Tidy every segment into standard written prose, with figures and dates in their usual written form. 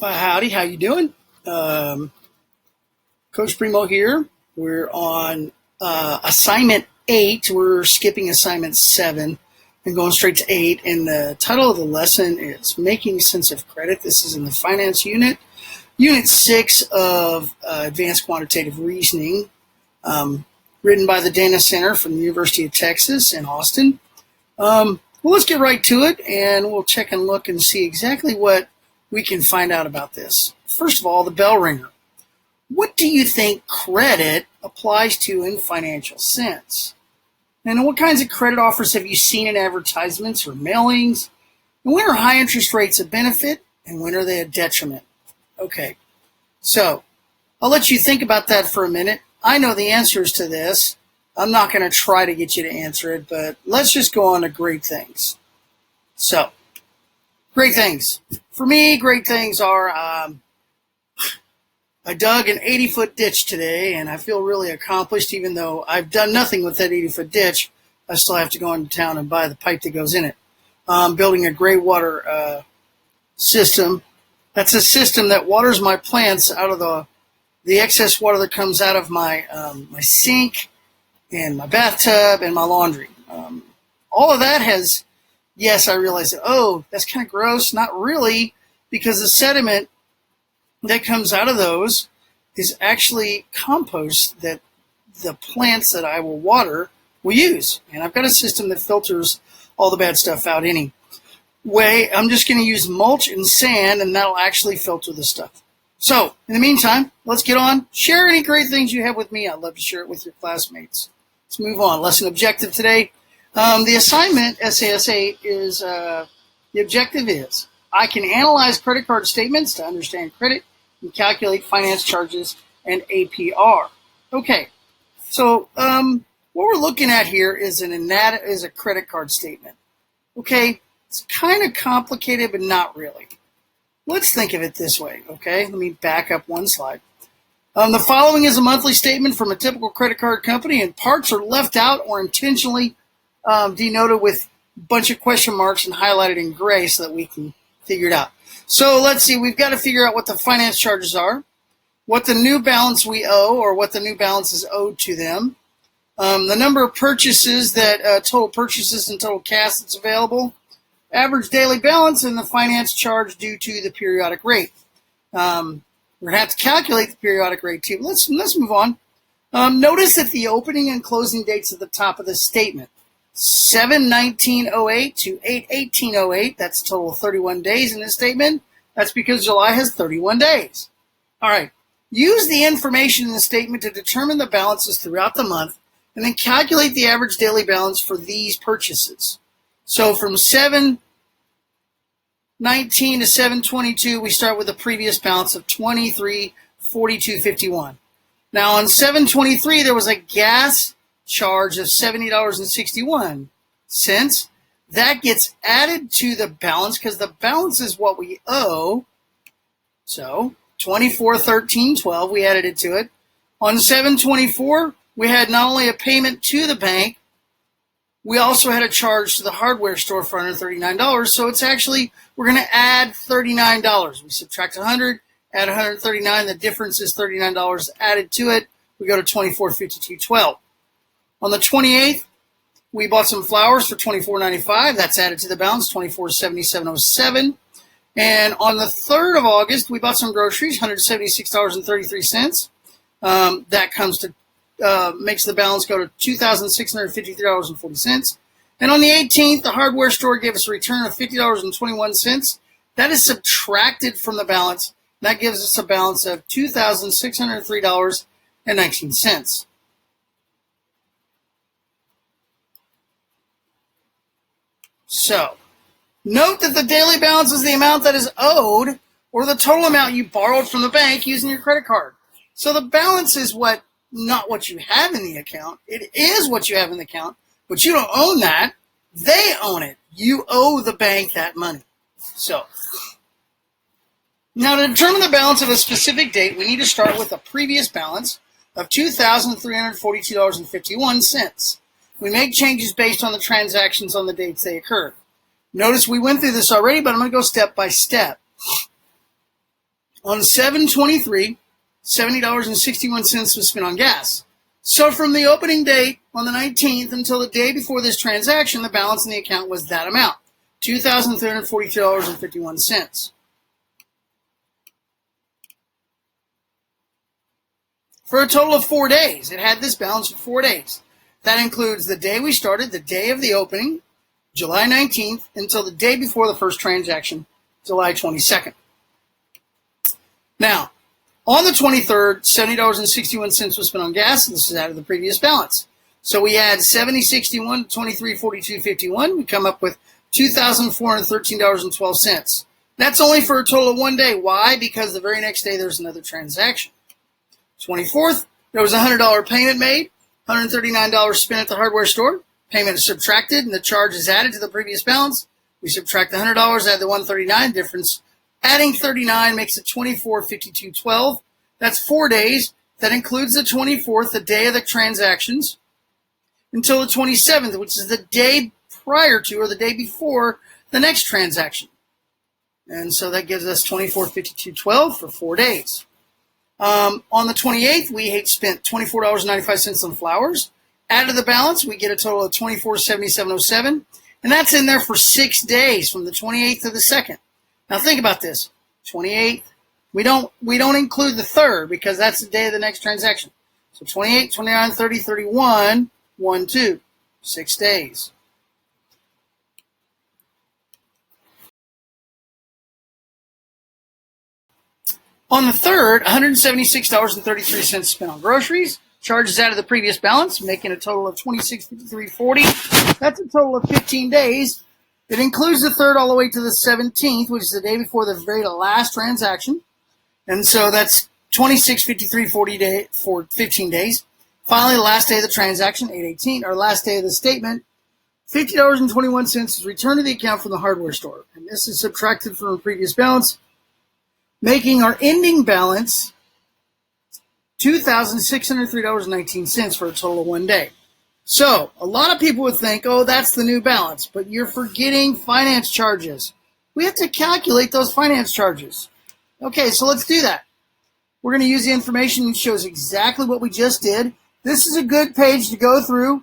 Howdy, how you doing? Um, Coach Primo here. We're on assignment 8. We're skipping assignment 7 and going straight to 8. And the title of the lesson is Making Sense of Credit. This is in the finance unit, unit 6 of advanced quantitative reasoning, written by the Dana Center from the University of Texas in Austin. Well, let's get right to it, and we'll check and look and see exactly what we can find out about this. First of all, the Bellringer. What do you think credit applies to in financial sense? And what kinds of credit offers have you seen in advertisements or mailings? And when are high interest rates a benefit, and when are they a detriment? Okay, so I'll let you think about that for a minute. I know the answers to this. I'm not going to try to get you to answer it, but let's just go on to great things. So, great things. For me, great things are I dug an 80-foot ditch today, and I feel really accomplished, even though I've done nothing with that 80-foot ditch. I still have to go into town and buy the pipe that goes in it. Building a gray water system. That's a system that waters my plants out of the excess water that comes out of my sink and my bathtub and my laundry. All of that has, yes, I realize that, oh, that's kind of gross. Not really, because the sediment that comes out of those is actually compost that the plants that I will water will use. And I've got a system that filters all the bad stuff out anyway. I'm just going to use mulch and sand, and that'll actually filter the stuff. So, in the meantime, let's get on. Share any great things you have with me. I'd love to share it with your classmates. Let's move on. Lesson objective today. The assignment, SAS 8, is the objective is I can analyze credit card statements to understand credit and calculate finance charges and APR. Okay, so what we're looking at here is a credit card statement. Okay, it's kind of complicated, but not really. Let's think of it this way, okay? Let me back up one slide. The following is a monthly statement from a typical credit card company, and parts are left out or intentionally denoted with a bunch of question marks and highlighted in gray so that we can figure it out. So let's see, we've got to figure out what the finance charges are, what the new balance we owe, or what the new balance is owed to them, the number of purchases total purchases and total cash that's available, average daily balance, and the finance charge due to the periodic rate. We're going to have to calculate the periodic rate too. Let's move on. Notice that the opening and closing dates at the top of the statement. 7/19/08 to 8/18/08. That's a total of 31 days in this statement. That's because July has 31 days. All right. Use the information in the statement to determine the balances throughout the month and then calculate the average daily balance for these purchases. So from 7/19 to 7/22, we start with a previous balance of $23.42.51. Now on 7/23, there was a gas charge of $70.61. That gets added to the balance because the balance is what we owe. So $24.13.12, we added it to it. On 7/24, we had not only a payment to the bank, we also had a charge to the hardware store for $139. So it's actually, we're going to add $39. We subtract 100, add 139. The difference is $39 added to it. We go to $24.52.12. On the 28th, we bought some flowers for $24.95. That's added to the balance, $24.77.07. And on the 3rd of August, we bought some groceries, $176.33. That comes to makes the balance go to $2,653.40. And on the 18th, the hardware store gave us a return of $50.21. That is subtracted from the balance. That gives us a balance of $2,603.19. So, note that the daily balance is the amount that is owed or the total amount you borrowed from the bank using your credit card. So the balance is not what you have in the account. It is what you have in the account, but you don't own that. They own it. You owe the bank that money. So, now to determine the balance of a specific date, we need to start with a previous balance of $2,342.51. We make changes based on the transactions on the dates they occurred. Notice we went through this already, but I'm going to go step by step. On 7/23, $70.61 was spent on gas. So from the opening date on the 19th until the day before this transaction, the balance in the account was that amount, $2,342.51. For a total of 4 days. It had this balance for 4 days. That includes the day we started, the day of the opening, July 19th, until the day before the first transaction, July 22nd. Now, on the 23rd, $70.61 was spent on gas, and this is out of the previous balance. So we add 70.61 to 23.42.51. We come up with $2,413.12. That's only for a total of 1 day. Why? Because the very next day there's another transaction. 24th, there was a $100 payment made, $139 spent at the hardware store. Payment is subtracted, and the charge is added to the previous balance. We subtract the $100, add the $139 difference. Adding 39 makes it $24.52.12. That's 4 days. That includes the 24th, the day of the transactions, until the 27th, which is the day prior to or the day before the next transaction. And so that gives us $24.52.12 for 4 days. On the 28th, we spent $24.95 on flowers. Added the balance, we get a total of $24.77.07, and that's in there for 6 days from the 28th to the 2nd. Now think about this: 28th. We don't include the 3rd because that's the day of the next transaction. So 28, 29, 30, 31, 1, 2, 6 days. On the 3rd, $176.33 spent on groceries. Charges out of the previous balance, making a total of $26.53.40. That's a total of 15 days. It includes the 3rd all the way to the 17th, which is the day before the very last transaction. And so that's $26.53.40 for 15 days. Finally, the last day of the transaction, 8/18, our last day of the statement, $50.21 is returned to the account from the hardware store. And this is subtracted from the previous balance, making our ending balance $2,603.19 for a total of 1 day. So a lot of people would think, oh, that's the new balance, but you're forgetting finance charges. We have to calculate those finance charges. Okay, so let's do that. We're going to use the information that shows exactly what we just did. This is a good page to go through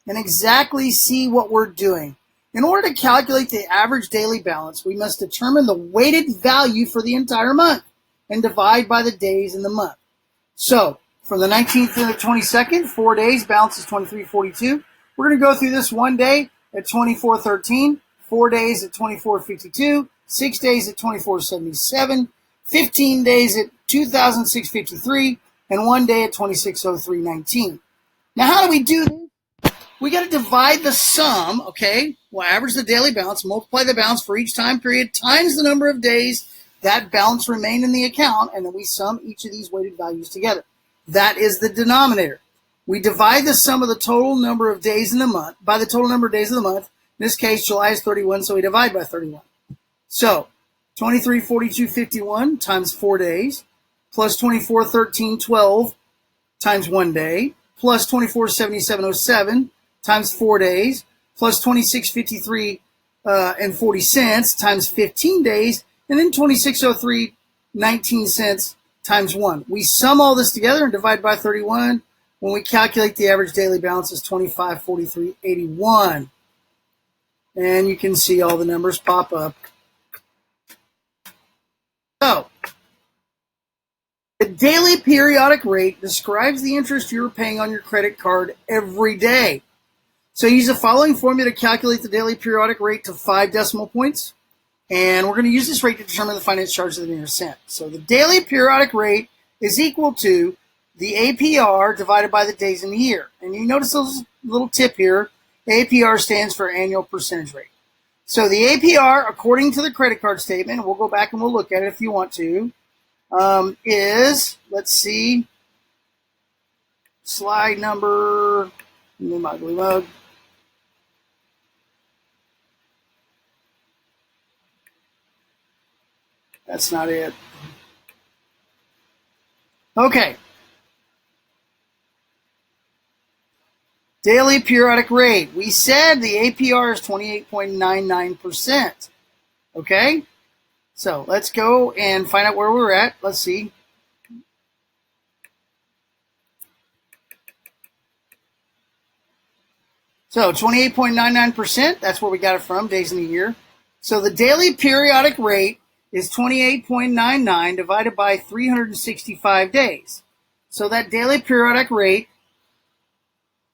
and exactly see what we're doing. In order to calculate the average daily balance, we must determine the weighted value for the entire month and divide by the days in the month. So, from the 19th to the 22nd, 4 days, balance is $23.42. We're going to go through this 1 day at $24.13, 4 days at $24.52, 6 days at $24.77, 15 days at $2,653, and 1 day at $26.03.19. Now, how do we do this? We got to divide the sum, okay? We'll average the daily balance, multiply the balance for each time period, times the number of days that balance remained in the account, and then we sum each of these weighted values together. That is the denominator. We divide the sum of the total number of days in the month by the total number of days of the month. In this case, July is 31, so we divide by 31. So, 23.42.51 times 4 days, plus 24.13.12 times 1 day, plus 24.77.07 times 4 days, plus 26.53 and 40 cents times 15 days, and then 26.03.19 times 1. We sum all this together and divide by 31. When we calculate the average daily balance is $25.43.81. And you can see all the numbers pop up. So, the daily periodic rate describes the interest you're paying on your credit card every day. So use the following formula to calculate the daily periodic rate to 5 decimal points. And we're going to use this rate to determine the finance charge of the percent. So the daily periodic rate is equal to the APR divided by the days in the year. And you notice this little tip here. APR stands for annual percentage rate. So the APR, according to the credit card statement, we'll go back and we'll look at it if you want to, is, let's see, slide number, that's not it. Okay. Daily periodic rate. We said the APR is 28.99%. Okay? So let's go and find out where we're at. Let's see. So 28.99%, that's where we got it from, days in a year. So the daily periodic rate is 28.99 divided by 365 days. So that daily periodic rate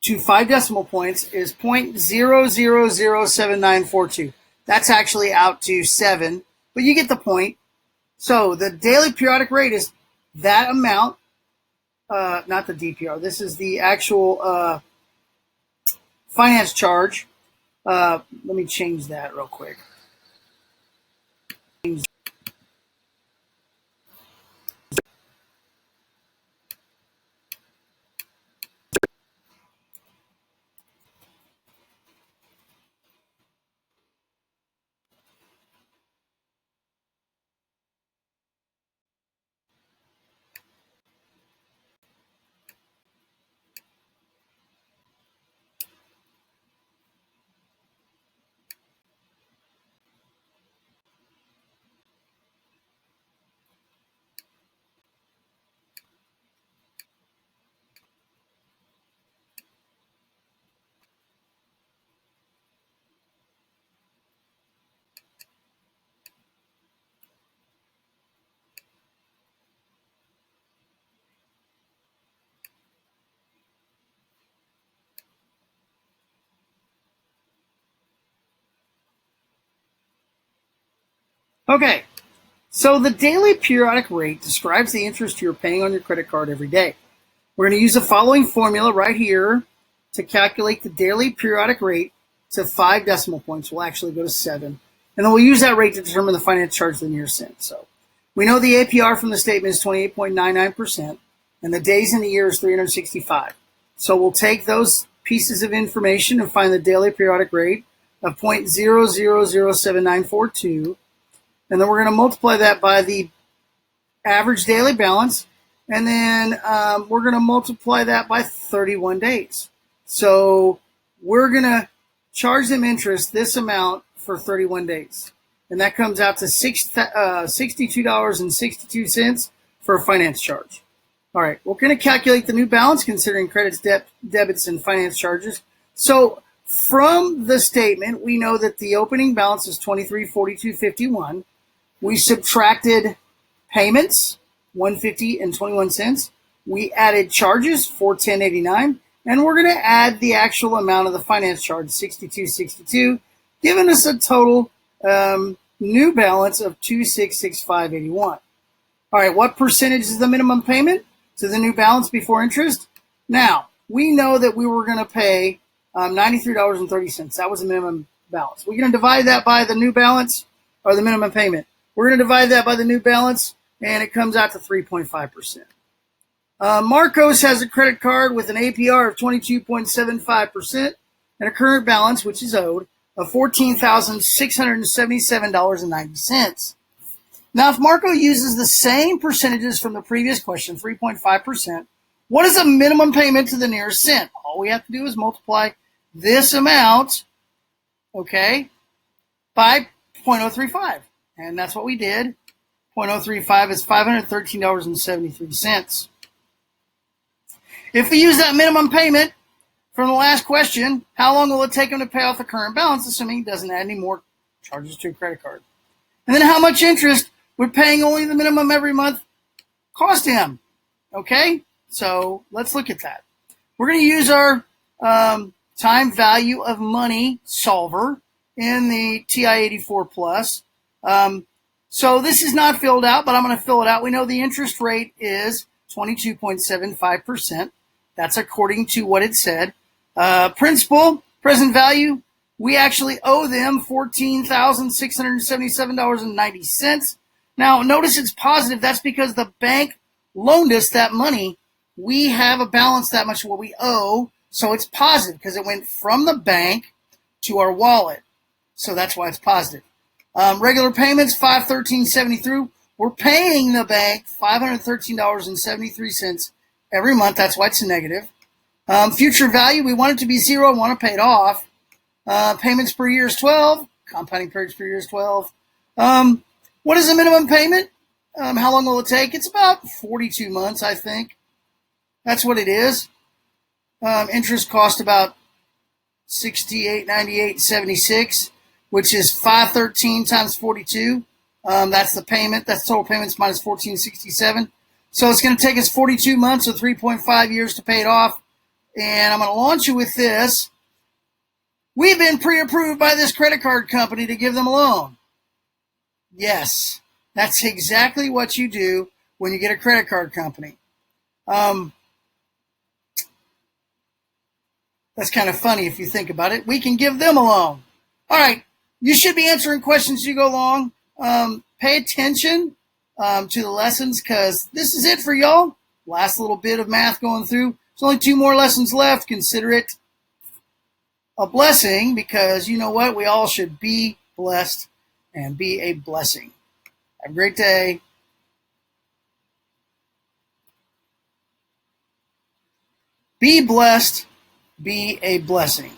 to 5 decimal points is 0.00007942. That's actually out to 7, but you get the point. So the daily periodic rate is that amount, not the DPR. This is the actual finance charge. Let me change that real quick. Okay, so the daily periodic rate describes the interest you're paying on your credit card every day. We're going to use the following formula right here to calculate the daily periodic rate to 5 decimal points. We'll actually go to 7. And then we'll use that rate to determine the finance charge to the nearest cent. So we know the APR from the statement is 28.99%, and the days in the year is 365. So we'll take those pieces of information and find the daily periodic rate of 0.00007942. And then we're going to multiply that by the average daily balance. And then we're going to multiply that by 31 days. So we're going to charge them interest, this amount, for 31 days. And that comes out to $62.62 for a finance charge. All right, we're going to calculate the new balance considering credits, debits, and finance charges. So from the statement, we know that the opening balance is $23.42.51. We subtracted payments, $150 and 21 cents. We added charges, $410.89, and we're going to add the actual amount of the finance charge, $62.62, giving us a total new balance of $2,665.81. All right, what percentage is the minimum payment to the new balance before interest? Now, we know that we were going to pay $93.30. That was the minimum balance. We're going to divide that by the new balance, or the minimum payment. We're going to divide that by the new balance, and it comes out to 3.5%. Marcos has a credit card with an APR of 22.75% and a current balance, which is owed, of $14,677.90. Now, if Marco uses the same percentages from the previous question, 3.5%, what is a minimum payment to the nearest cent? All we have to do is multiply this amount, okay, by 0.035. And that's what we did. 0.035 is $513.73. If we use that minimum payment from the last question, how long will it take him to pay off the current balance, assuming he doesn't add any more charges to a credit card? And then how much interest would paying only the minimum every month cost him? Okay, so let's look at that. We're going to use our time value of money solver in the TI-84 Plus. So this is not filled out, but I'm going to fill it out. We know the interest rate is 22.75%. That's according to what it said. Principal, present value, we actually owe them $14,677.90. Now, notice it's positive. That's because the bank loaned us that money. We have a balance that much of what we owe, so it's positive because it went from the bank to our wallet. So that's why it's positive. Regular payments, $513.73. We're paying the bank $513.73 every month. That's why it's negative. Future value, we want it to be zero. We want to pay it off. Payments per year is 12. Compounding periods per year is 12. What is the minimum payment? How long will it take? It's about 42 months, I think. That's what it is. Interest cost about 68.98.76, which is 513 times 42. That's the payment. That's total payments minus 1467. So it's going to take us 42 months or 3.5 years to pay it off. And I'm going to launch you with this. We've been pre-approved by this credit card company to give them a loan. Yes, that's exactly what you do when you get a credit card company. That's kind of funny if you think about it. We can give them a loan. All right, you should be answering questions as you go along. Pay attention to the lessons because this is it for y'all. Last little bit of math going through. There's only 2 more lessons left. Consider it a blessing because you know what? We all should be blessed and be a blessing. Have a great day. Be blessed. Be a blessing.